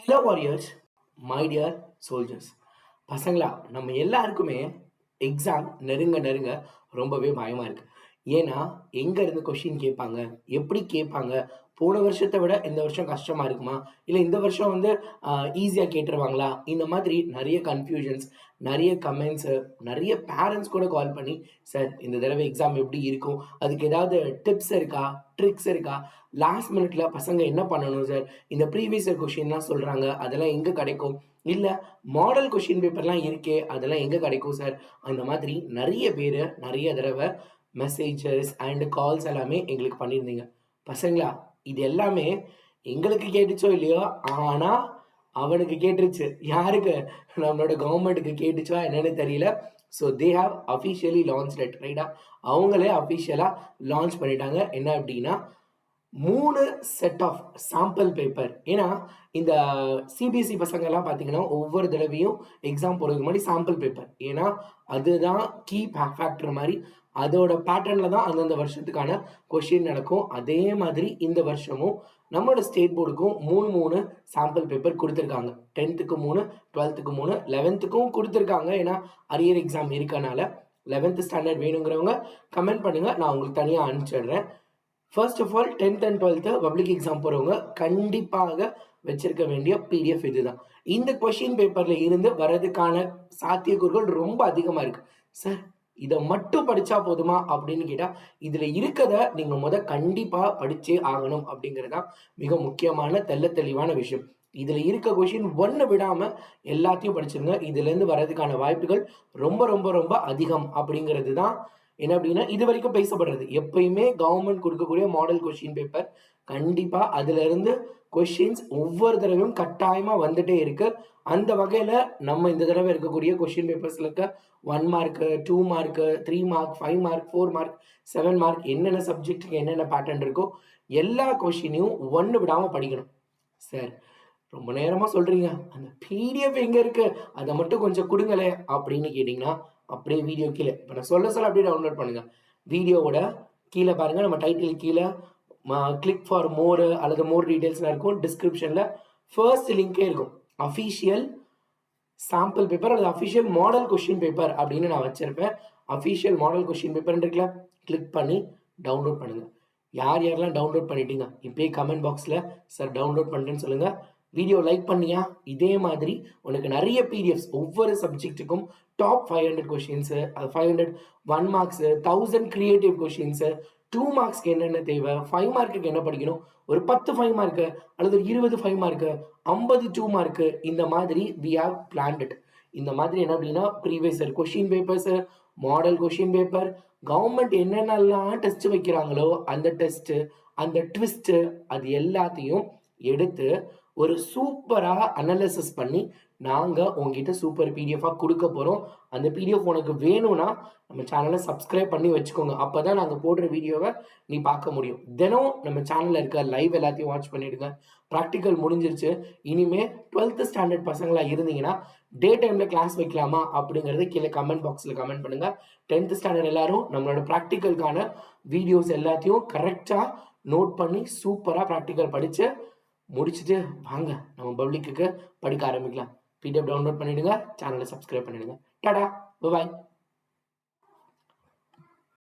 Hello warriors, my dear soldiers. பசங்களா, நம்ம எல்லாருக்குமே எக்ஸாம் நெருங்க நெருங்க ரொம்பவே பயமா இருக்கு. ஏன்னா, எங்க இருந்து கொஸ்டின் கேட்பாங்க? எப்படி கேட்பாங்க? போன வருஷத்த விட இந்த வருஷம் கஷ்டமா இருக்குமா? இல்ல இந்த வருஷம் வந்து ஈஸியா கேட்டுருவாங்களா? இந்த மாதிரி நெறைய கன்ஃப்யூஷன்ஸ், நெறைய கமெண்ட்ஸு, நெறைய பேரண்ட்ஸ் கூட கால் பண்ணி, "சார் இந்த தடவை எக்ஸாம் எப்படி இருக்கும்? அதுக்கு ஏதாவது டிப்ஸ் இருக்கா? ட்ரிக்ஸ் இருக்கா? லாஸ்ட் மினிட்ல பசங்க என்ன பண்ணணும் சார்? இந்த ப்ரீவியஸ் இயர் கொஸ்டின்லாம் சொல்றாங்க. அதெல்லாம் எங்க கிடைக்கும்? இல்ல மாடல் கொஸ்டின் பேப்பர்லாம் இருக்கே, அதெல்லாம் எங்க கிடைக்கும் சார்?" அந்த மாதிரி நெறைய பேரு நெறைய தடவ மெசேஜஸ் அண்ட் கால்ஸ் எல்லாமே எங்களுக்கு பண்ணியிருந்தீங்க. பசங்களா, இது எல்லாமே எங்களுக்கு கேட்டுச்சோ இல்லையோ, ஆனா அவனுக்கு கேட்டுருச்சு. யாருக்கு? நம்மளோட கவர்மெண்ட்க்கு கேட்டுச்சா என்னன்னு தெரியல. So they have officially launched it ரைட்டா? அவங்களே அஃபிஷியலா லான்ச் பண்ணிட்டாங்க. என்ன அப்டின்னா 3 செட் ஆஃப் சாம்பிள் பேப்பர். ஏன்னா, இந்த சிபிஎஸ்இ பசங்கலாம் பார்த்தீங்கன்னா, ஒவ்வொரு தடவையும் எக்ஸாம் போறதுக்கு முன்னாடி சாம்பிள் பேப்பர். ஏன்னா, அதுதான் கீ ஃபேக்டர் மாரி. அதோட பேட்டர்ன்ல தான் அந்தந்த வருஷத்துக்கான கொஸ்டின் நடக்கும். அதே மாதிரி இந்த வருஷமும் நம்மளோட ஸ்டேட் போர்டுக்கும் 3 சாம்பிள் பேப்பர் குடுத்துருக்காங்க. 10க்கு 3, 12க்கு 3, 11த்துக்கும் குடுத்துருக்காங்க. ஏன்னா, அரியர் எக்ஸாம் இருக்கனால. 11த் ஸ்டாண்டர்ட் வேணுங்கிறவங்க கமெண்ட் பண்ணுங்க. நான் உங்களுக்கு தனியா அனுப்பிச்சிடுறேன். First of all 10th and 12th public exam போறவங்க கண்டிப்பாக வச்சிருக்க வேண்டிய பிடிஎஃப் இதுதான். இந்த கொஸ்டின் பேப்பர்ல இருந்து வரதுக்கான சாத்தியக்கூறுகள் ரொம்ப அதிகமா இருக்கு. சார், இத மட்டும் படிச்சா போதுமா அப்படின்னு கேட்டா, இதுல இருக்கத நீங்க கண்டிப்பா படிச்சே ஆகணும் அப்படிங்கிறது தான் மிக முக்கியமான தெள்ளத்தெளிவான விஷயம். இதுல இருக்க கொஸ்டின் 1 விடாம எல்லாத்தையும் படிச்சிருங்க. இதுலேருந்து வரதுக்கான வாய்ப்புகள் ரொம்ப ரொம்ப ரொம்ப அதிகம் அப்படிங்கிறது தான் என்ன அப்படின்னா, இதுவரைக்கும் பேசப்படுறது. எப்பயுமே கவர்ன்மெண்ட் குடுக்கக்கூடிய மாடல் கொஸ்டின் பேப்பர் கண்டிப்பா அதிலிருந்து கொஸ்டின்ஸ் ஒவ்வொரு தடவையும் கட்டாயமா வந்துட்டே இருக்கு. அந்த வகையில நம்ம இந்த தடவை இருக்கக்கூடிய கொஸ்டின் பேப்பர்ஸ்ல இருக்க 1 mark, 2 mark, 3 mark, 5 mark, 4 mark, 7 mark என்னென்ன சப்ஜெக்ட்க்கு என்னென்ன பேட்டர்ன் இருக்கோ, எல்லா கொஸ்டினையும் 1 விடாம படிக்கணும். சார், ரொம்ப நேரமா சொல்றீங்க. அந்த பிடிஎஃப் எங்க இருக்கு? அத மட்டும் கொஞ்சம் குடுங்களேன் அப்படின்னு கேட்டீங்கன்னா, அப்படியே வீடியோ கீழ இப்ப நான் சொல்ல சொல்ல அப்படியே டவுன்லோட் பண்ணுங்க. வீடியோவோட கீழ பாருங்க. நம்ம டைட்டில் கீழ கிளிக் ஃபார் மோர் அல்லது மோர் டீடைல்ஸ்லாம் இருக்கும். டிஸ்கிரிப்ஷன்ல ஃபர்ஸ்ட் லிங்கே இருக்கும். அஃபிஷியல் சாம்பிள் பேப்பர் அல்லது அஃபிஷியல் மாடல் கொஸ்டின் பேப்பர் அப்படின்னு நான் வச்சிருப்பேன். அஃபிஷியல் மாடல் கொஸ்டின் பேப்பர்ன்னு இருக்குல்ல, கிளிக் பண்ணி டவுன்லோட் பண்ணுங்க. யார் யாரெல்லாம் டவுன்லோட் பண்ணிட்டீங்க? இப்பயே கமெண்ட் பாக்ஸ்ல சார் டவுன்லோட் பண்ணிட்டேன்னு சொல்லுங்க. வீடியோ லைக் பண்ணியா? இதே மாதிரி உனக்கு நெறைய பிடிஎஃப்ஸ் ஒவ்வொரு சப்ஜெக்ட்டுக்கும் top 500 questions, 500 1 marks, 1000 creative questions, 2 மார்க்ஸ்க்கு என்னென்ன தேவை, 5 மார்க்குக்கு என்ன படிக்கணும், ஒரு 10 5 மார்க் அல்லது 20 5 மார்க், 50 2 மார்க் இந்த மாதிரி வி ஹேவ் பிளான்ட் இட். இந்த மாதிரி என்ன அப்படின்னா previous year question papers, model question paper, government என்னென்னலாம் டெஸ்ட் வைக்கிறாங்களோ அந்த டெஸ்ட், அந்த ட்விஸ்ட் அது எல்லாத்தையும் எடுத்து ஒரு சூப்பரா அனலைசிஸ் பண்ணி நாங்க உங்ககிட்ட சூப்பர் பிடிஎஃபா குடுக்க போறோம். அந்த பிடிஎஃப் உனக்கு வேணும்னா நம்ம சேனலை சப்ஸ்கிரைப் பண்ணி வச்சுக்கோங்க. அப்பதான் நாங்க போடுற வீடியோவை நீ பார்க்க முடியும். தினம் நம்ம சேனல்ல இருக்க லைவ் எல்லாத்தையும் வாட்ச் பண்ணிடுங்க. ப்ராக்டிக்கல் முடிஞ்சிருச்சு. இனிமே 12th ஸ்டாண்டர்ட் பசங்களா இருந்தீங்கன்னா டே டைம்ல கிளாஸ் வைக்கலாமா அப்படிங்கறத கீழே கமெண்ட் பாக்ஸ்ல கமெண்ட் பண்ணுங்க. 10th ஸ்டாண்டர்ட் எல்லாரும் நம்மளோட ப்ராக்டிக்கலுக்கான வீடியோஸ் எல்லாத்தையும் கரெக்டா நோட் பண்ணி சூப்பரா ப்ராக்டிக்கல் படிச்சு முடிச்சுட்டு வாங்க நம்ம பப்ளிக்கு படிக்க ஆரம்பிக்கலாம். பிடிஎஃப் டவுன்லோட் பண்ணிடுங்க, சேனலை சப்ஸ்கிரைப் பண்ணிடுங்க. டாடா, பாய்.